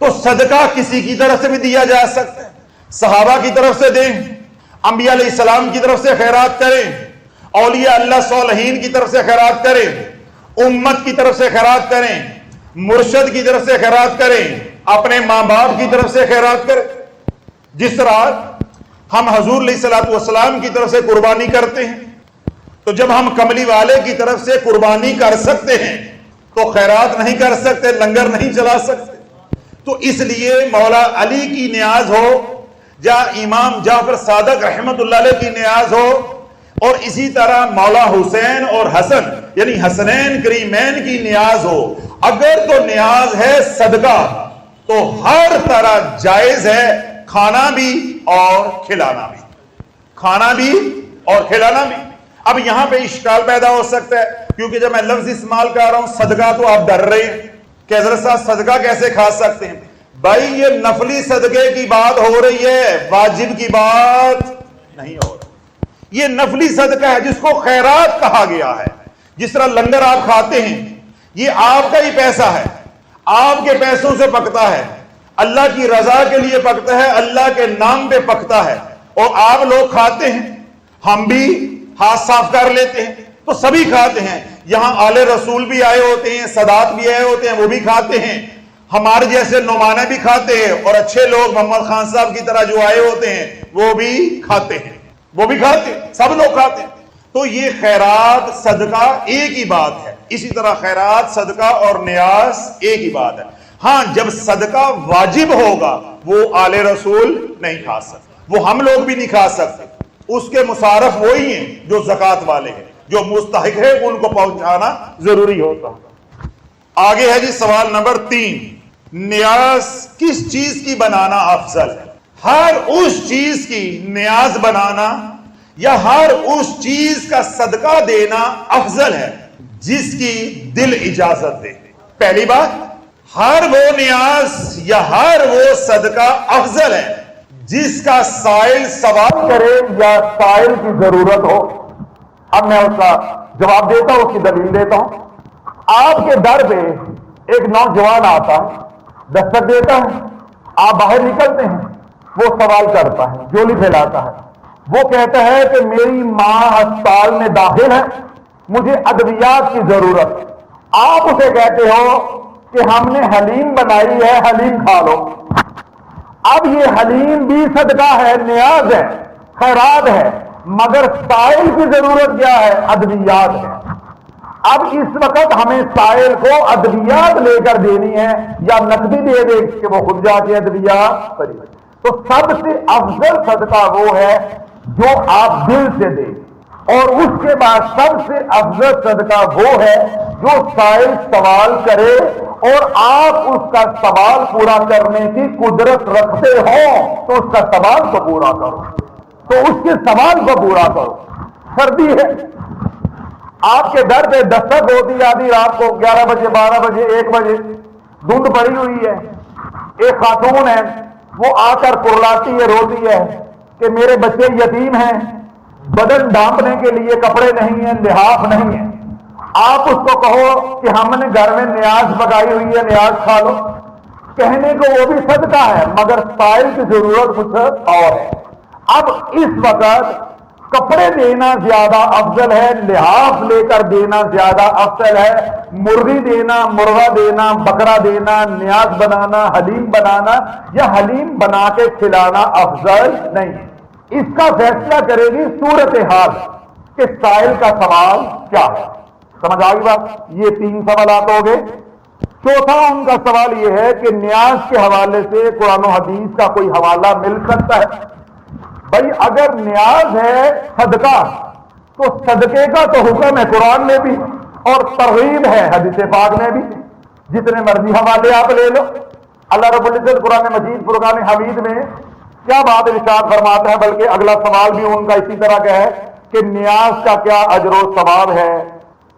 تو صدقہ کسی کی طرف سے بھی دیا جا سکتا ہے، صحابہ کی طرف سے دیں، انبیاء علیہ السلام کی طرف سے خیرات کریں، اولیاء اللہ صالحین کی طرف سے خیرات کریں، امت کی طرف سے خیرات کریں، مرشد کی طرف سے خیرات کریں، اپنے ماں باپ کی طرف سے خیرات کرے، جس طرح ہم حضور علیہ الصلوۃ والسلام کی طرف سے قربانی کرتے ہیں۔ تو جب ہم کملی والے کی طرف سے قربانی کر سکتے ہیں تو خیرات نہیں کر سکتے، لنگر نہیں چلا سکتے۔ تو اس لیے مولا علی کی نیاز ہو یا امام جعفر صادق رحمت اللہ علیہ کی نیاز ہو، اور اسی طرح مولا حسین اور حسن یعنی حسنین کریمین کی نیاز ہو، اگر تو نیاز ہے صدقہ تو ہر طرح جائز ہے، کھانا بھی اور کھلانا بھی، کھانا بھی اور کھلانا بھی۔ اب یہاں پہ اشکال پیدا ہو سکتا ہے، کیونکہ جب میں لفظ استعمال کر رہا ہوں صدقہ تو آپ ڈر رہے ہیں کہ حضرت صاحب صدقہ کیسے کھا سکتے ہیں؟ بھائی یہ نفلی صدقے کی بات ہو رہی ہے، واجب کی بات نہیں ہو رہی۔ یہ نفلی صدقہ ہے جس کو خیرات کہا گیا ہے۔ جس طرح لنگر آپ کھاتے ہیں، یہ آپ کا ہی پیسہ ہے، آپ کے پیسوں سے پکتا ہے، اللہ کی رضا کے لیے پکتا ہے، اللہ کے نام پہ پکتا ہے، اور آپ لوگ کھاتے ہیں، ہم بھی ہاتھ صاف کر لیتے ہیں، تو سبھی کھاتے ہیں۔ یہاں آل رسول بھی آئے ہوتے ہیں، سادات بھی آئے ہوتے ہیں، وہ بھی کھاتے ہیں، ہمارے جیسے نعمانے بھی کھاتے ہیں، اور اچھے لوگ محمد خان صاحب کی طرح جو آئے ہوتے ہیں وہ بھی کھاتے ہیں، وہ بھی کھاتے ہیں، سب لوگ کھاتے ہیں۔ تو یہ خیرات صدقہ ایک ہی بات ہے، اسی طرح خیرات صدقہ اور نیاز ایک ہی بات ہے۔ ہاں جب صدقہ واجب ہوگا وہ آل رسول نہیں کھا سکتے، وہ ہم لوگ بھی نہیں کھا سکتے، اس کے مصارف وہی ہیں جو زکوٰۃ والے ہیں، جو مستحق ہے ان کو پہنچانا ضروری ہوتا ہے۔ آگے ہے جی سوال نمبر 3، نیاز کس چیز کی بنانا افضل ہے؟ ہر اس چیز کی نیاز بنانا یا ہر اس چیز کا صدقہ دینا افضل ہے جس کی دل اجازت دے؟ پہلی بات، ہر وہ نیاز یا ہر وہ صدقہ افضل ہے جس کا سائل سوال کرے یا سائل کی ضرورت ہو۔ اب میں اس کا جواب دیتا ہوں، اس کی دلیل دیتا ہوں۔ آپ کے در پہ ایک نوجوان آتا ہے، دستک دیتا ہے، آپ باہر نکلتے ہیں، وہ سوال کرتا ہے، جولی پھیلاتا ہے، وہ کہتا ہے کہ میری ماں ہسپتال میں داخل ہے، مجھے ادویات کی ضرورت۔ آپ اسے کہتے ہو کہ ہم نے حلیم بنائی ہے، حلیم کھا لو۔ اب یہ حلیم بھی صدقہ ہے، نیاز ہے، خیرات ہے، مگر سائل کی ضرورت کیا ہے؟ ادویات ہے۔ اب اس وقت ہمیں سائل کو ادویات لے کر دینی ہے یا نقدی دے دے کہ وہ خود جا کے ادویات خریدے۔ تو سب سے افضل صدقہ وہ ہے جو آپ دل سے دیں، اور اس کے بعد سب سے افضل صدقہ وہ ہے جو سائل سوال کرے اور آپ اس کا سوال پورا کرنے کی قدرت رکھتے ہو تو اس کا سوال کو پورا کرو، تو اس کے سوال کو پورا کرو۔ سردی ہے، آپ کے در پہ دستک ہوتی ہے آدھی رات کو 11 بجے 12 بجے 1 بجے، دھند پڑی ہوئی ہے، ایک خاتون ہے، وہ آ کر کرلاتی ہے، روتی ہے کہ میرے بچے یتیم ہیں، بدن ڈھانپنے کے لیے کپڑے نہیں ہیں، لحاف نہیں ہے۔ آپ اس کو کہو کہ ہم نے گھر میں نیاز پکائی ہوئی ہے، نیاز کھا لو، کہنے کو وہ بھی صدقہ ہے، مگر سائل کی ضرورت کچھ اور ہے۔ اب اس وقت کپڑے دینا زیادہ افضل ہے، لحاف لے کر دینا زیادہ افضل ہے، مرغی دینا، مرغا دینا، بکرا دینا، نیاز بنانا، حلیم بنانا یا حلیم بنا کے کھلانا افضل نہیں ہے۔ اس کا فیصلہ کرے گی صورتحال کہ سائل کا سوال کیا ہے۔ سمجھ آئی بات؟ یہ 3 سوالات ہو گئے۔ چوتھا ان کا سوال یہ ہے کہ نیاز کے حوالے سے قرآن و حدیث کا کوئی حوالہ مل سکتا ہے؟ بھائی اگر نیاز ہے صدقہ تو صدقے کا تو حکم ہے قرآن میں بھی اور ترغیب ہے حدیث پاک میں بھی، جتنے مرضی حوالے آپ لے لو۔ اللہ رب العزت قرآن مجید فرقان حمید میں کیا بات ارشاد فرماتا ہے، بلکہ اگلا سوال بھی ان کا اسی طرح کا ہے کہ نیاز کا کیا اجر و ثواب ہے۔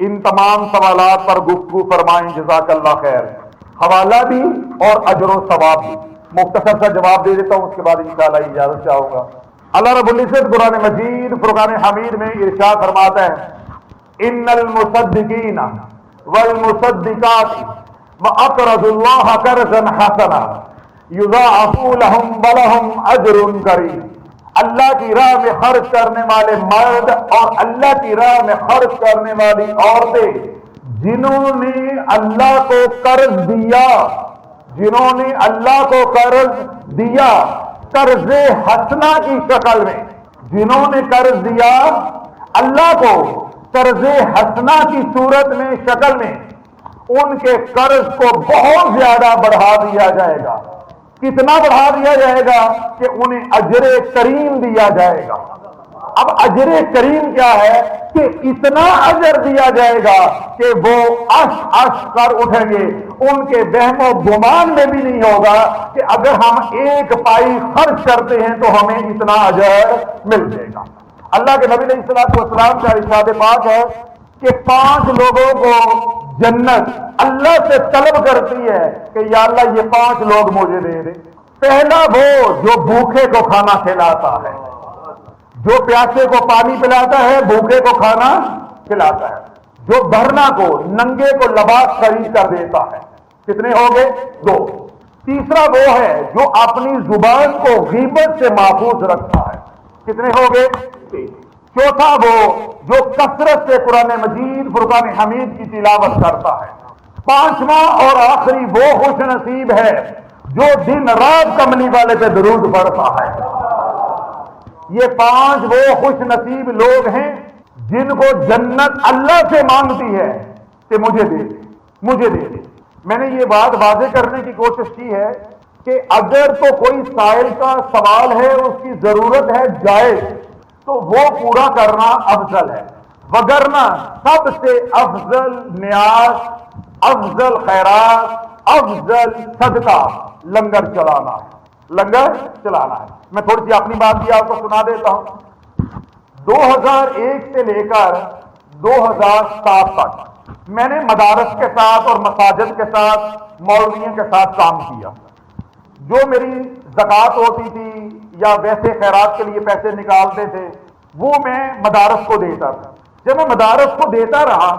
ان تمام سوالات پر گفتگو فرمائیں، جزاک اللہ خیر۔ حوالہ بھی اور اجر و ثواب بھی، مختصر سا جواب دے دیتا ہوں، اس کے بعد انشاءاللہ اجازت چاہوں گا۔ اللہ رب العزت قرآن مجید فرقان حمید میں ارشاد فرماتا ہے، ان المصدقین والمصدقات واقرضوا اللہ قرضا حسنا یضاعف لهم ولهم اجر کریم۔ اللہ کی راہ میں خرچ کرنے والے مرد اور اللہ کی راہ میں خرچ کرنے والی عورتیں جنہوں نے اللہ کو قرض دیا، جنہوں نے اللہ کو قرض دیا قرض حسنہ کی شکل میں، جنہوں نے قرض دیا اللہ کو قرض حسنہ کی صورت میں، شکل میں، ان کے قرض کو بہت زیادہ بڑھا دیا جائے گا۔ کتنا بڑھا دیا جائے گا کہ انہیں اجر کریم دیا جائے گا۔ اب اجر کریم کیا ہے کہ اتنا اجر دیا جائے گا کہ وہ عش عش کر اٹھیں گے، ان کے وہم و گمان میں بھی نہیں ہوگا کہ اگر ہم ایک پائی خرچ کرتے ہیں تو ہمیں اتنا اجر مل جائے گا۔ اللہ کے نبی علیہ الصلوۃ والسلام کا ارشاد پاک ہے کہ 5 لوگوں کو جنت اللہ سے طلب کرتی ہے کہ یا اللہ یہ 5 لوگ مجھے دے دے۔ پہلا وہ جو بھوکے کو کھانا کھلاتا ہے، جو پیاسے کو پانی پلاتا ہے، بھوکے کو کھانا کھلاتا ہے، جو بھرنا کو، ننگے کو لباس خرید کر دیتا ہے۔ کتنے ہو گئے؟ 2۔ تیسرا وہ ہے جو اپنی زبان کو غیبت سے محفوظ رکھتا ہے۔ کتنے ہو گئے؟ 3۔ چوتھا وہ جو کثرت سے قرآن مجید فرقان حمید کی تلاوت کرتا ہے۔ 5واں اور آخری وہ خوش نصیب ہے جو دن رات کملی والے پہ درود پڑھتا ہے۔ یہ 5 وہ خوش نصیب لوگ ہیں جن کو جنت اللہ سے مانگتی ہے کہ مجھے دے دے، مجھے دے دے۔ میں نے یہ بات واضح کرنے کی کوشش کی ہے کہ اگر تو کوئی سائل کا سوال ہے، اس کی ضرورت ہے جائز، تو وہ پورا کرنا افضل ہے، وگرنہ سب سے افضل نیاز، افضل خیرات، افضل صدقہ لنگر چلانا ہے، لنگر چلانا ہے۔ میں تھوڑی سی اپنی بات بھی آپ کو سنا دیتا ہوں۔ 2001 سے لے کر 2007 تک میں نے مدارس کے ساتھ اور مساجد کے ساتھ، مولویوں کے ساتھ کام کیا۔ جو میری زکوٰۃ ہوتی تھی یا ویسے خیرات کے لیے پیسے نکالتے تھے وہ میں مدارس کو دیتا تھا۔ جب میں مدارس کو دیتا رہا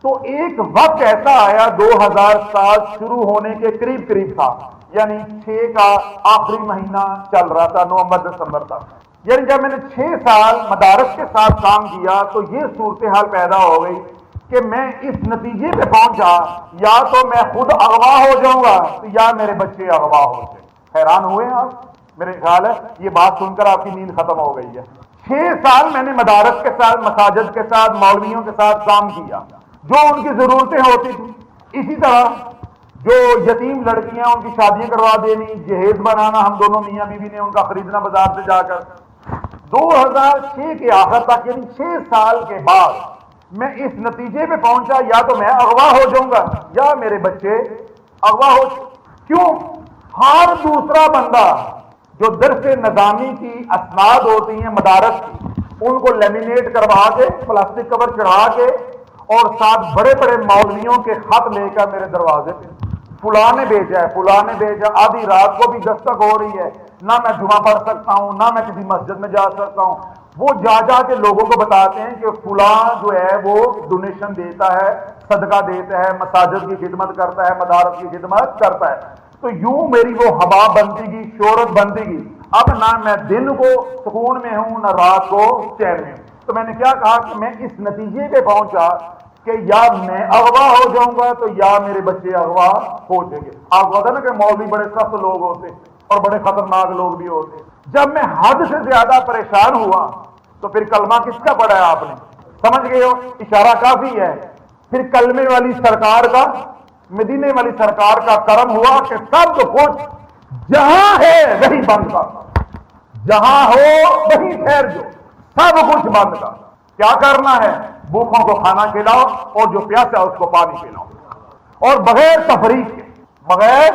تو ایک وقت ایسا آیا، 2007 شروع ہونے کے قریب تھا، یعنی 6 کا آخری مہینہ چل رہا تھا، نومبر دسمبر تک۔ یعنی جب میں نے 6 سال مدارس کے ساتھ کام کیا تو یہ صورتحال پیدا ہو گئی کہ میں اس نتیجے پہ پہنچا یا تو میں خود اغوا ہو جاؤں گا یا میرے بچے اغوا ہو جائیں۔ حیران ہوئے آپ؟ میرے خیال ہے یہ بات سن کر آپ کی نیند ختم ہو گئی ہے۔ 6 سال میں نے مدارس کے ساتھ، مساجد کے ساتھ، مولویوں کے ساتھ کام کیا، جو ان کی ضرورتیں ہوتی تھیں۔ اسی طرح جو یتیم لڑکیاں، ان کی شادیاں کروا دینی، جہیز بنانا، ہم دونوں میاں بیوی نے ان کا خریدنا بازار سے جا کر۔ 2006 کے آخر تک، یعنی 6 سال کے بعد میں اس نتیجے پہ پہنچا یا تو میں اغوا ہو جاؤں گا یا میرے بچے اغوا ہو۔ کیوں؟ ہر دوسرا بندہ جو درس نظامی کی اسناد ہوتی ہیں مدارس کی، ان کو لیمینیٹ کروا کے، پلاسٹک کور چڑھا کے اور ساتھ بڑے بڑے مولویوں کے خط لے کر میرے دروازے پہ، فلاں نے بھیجا ہے، فلاں نے بھیجا، آدھی رات کو بھی دستک ہو رہی ہے، نہ میں جمعہ پڑھ سکتا ہوں، نہ میں کسی مسجد میں جا سکتا ہوں۔ وہ جا کے لوگوں کو بتاتے ہیں کہ فلاں جو ہے وہ ڈونیشن دیتا ہے، صدقہ دیتا ہے، مساجد کی خدمت کرتا ہے، مدارس کی خدمت کرتا ہے۔ تو یوں میری وہ ہوا بنتی گئی، شہرت بنتی گئی۔ اب نہ میں دن کو سکون میں ہوں، نہ رات کو چین میں ہوں۔ تو میں نے کیا کہا کہ میں اس نتیجے پہ پہنچا کہ یا میں اغوا ہو جاؤں گا تو یا میرے بچے اغوا ہو جائیں گے۔ آپ کو پتا نا کہ مولوی بڑے سخت لوگ ہوتے اور بڑے خطرناک لوگ بھی ہوتے۔ جب میں حد سے زیادہ پریشان ہوا تو پھر کلمہ کس کا پڑھا ہے آپ نے؟ سمجھ گئے ہو؟ اشارہ کافی ہے۔ پھر کلمے والی سرکار کا، مدینے والی سرکار کا کرم ہوا کہ سب کچھ جہاں ہے وہی بند کر، جہاں ہو وہی ٹھہر جو، سب کچھ بند کر۔ کیا کرنا ہے؟ بھوکوں کو کھانا کھلاؤ اور جو پیاسا اس کو پانی پلاؤ، اور بغیر تفریق کے، بغیر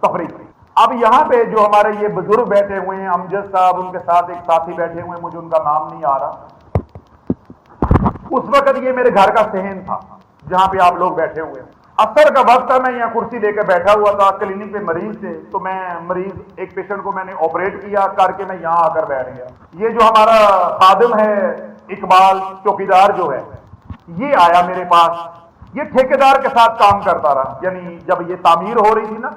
تفریق کے۔ اب یہاں پہ جو ہمارے یہ بزرگ بیٹھے ہوئے ہیں، امجد صاحب، ان کے ساتھ ایک ساتھی بیٹھے ہوئے ہیں، مجھے ان کا نام نہیں آ رہا۔ اس وقت یہ میرے گھر کا صحن تھا جہاں پہ آپ لوگ بیٹھے ہوئے ہیں۔ اثر کا وقت تھا، میں یہاں کرسی لے کے بیٹھا ہوا تھا، کلینک پہ مریض تھے، تو میں مریض ایک پیشنٹ کو میں نے آپریٹ کیا کر کے میں یہاں آ کر بیٹھ گیا۔ یہ جو ہمارا خادم ہے اقبال چوکیدار جو ہے، یہ آیا میرے پاس، یہ ٹھیکیدار کے ساتھ کام کرتا رہا، یعنی جب یہ تعمیر ہو رہی تھی نا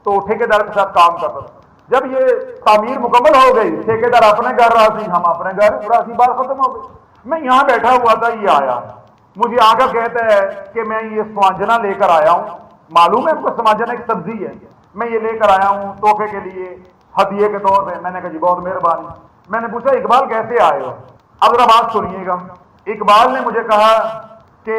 تو ٹھیکیدار کے ساتھ کام کرتا تھا۔ جب یہ تعمیر مکمل ہو گئی، ٹھیکیدار اپنے گھر راضی، ہم اپنے گھر راضی، بات ختم ہو گئی۔ میں یہاں بیٹھا ہوا تھا، یہ آیا، مجھے آگے کہتا ہے کہ میں یہ سوانجنا لے کر آیا ہوں۔ معلوم ہے آپ کو سوانجنا ایک سبزی ہے، میں یہ لے کر آیا ہوں تحفے کے لیے ہدیے کے طور پہ۔ میں نے کہا جی بہت مہربانی۔ میں نے پوچھا اقبال کیسے آئے ہو؟ اب ذرا بات سنیے گا۔ اقبال نے مجھے کہا کہ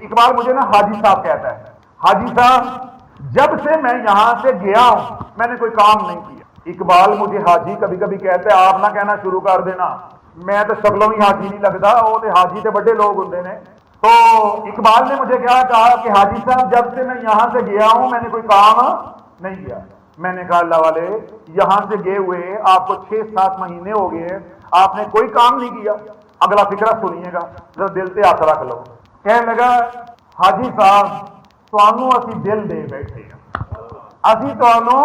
اقبال مجھے نا حاجی صاحب کہتا ہے، حاجی صاحب جب سے میں یہاں سے گیا ہوں میں نے کوئی کام نہیں کیا۔ اقبال مجھے حاجی کبھی کبھی کہتے آپ نہ کہنا شروع کر دینا، میں تو شکلوں ہی حاجی نہیں لگتا، وہ تو حاجی تے بڑے لوگ ہوتے نے۔ تو اقبال نے مجھے کیا کہا کہ حاجی صاحب جب سے میں یہاں سے گیا ہوں میں نے کوئی کام نہیں کیا۔ میں نے کہا اللہ والے یہاں سے گئے ہوئے آپ کو 6-7 مہینے ہو گئے، آپ نے کوئی کام نہیں کیا۔ اگلا فکرہ سنیے گا، ذرا دل سے ہاتھ رکھ لو۔ کہنے لگا حاجی صاحب تانوں اسی دل دے بیٹھے ہیں، اسی تانوں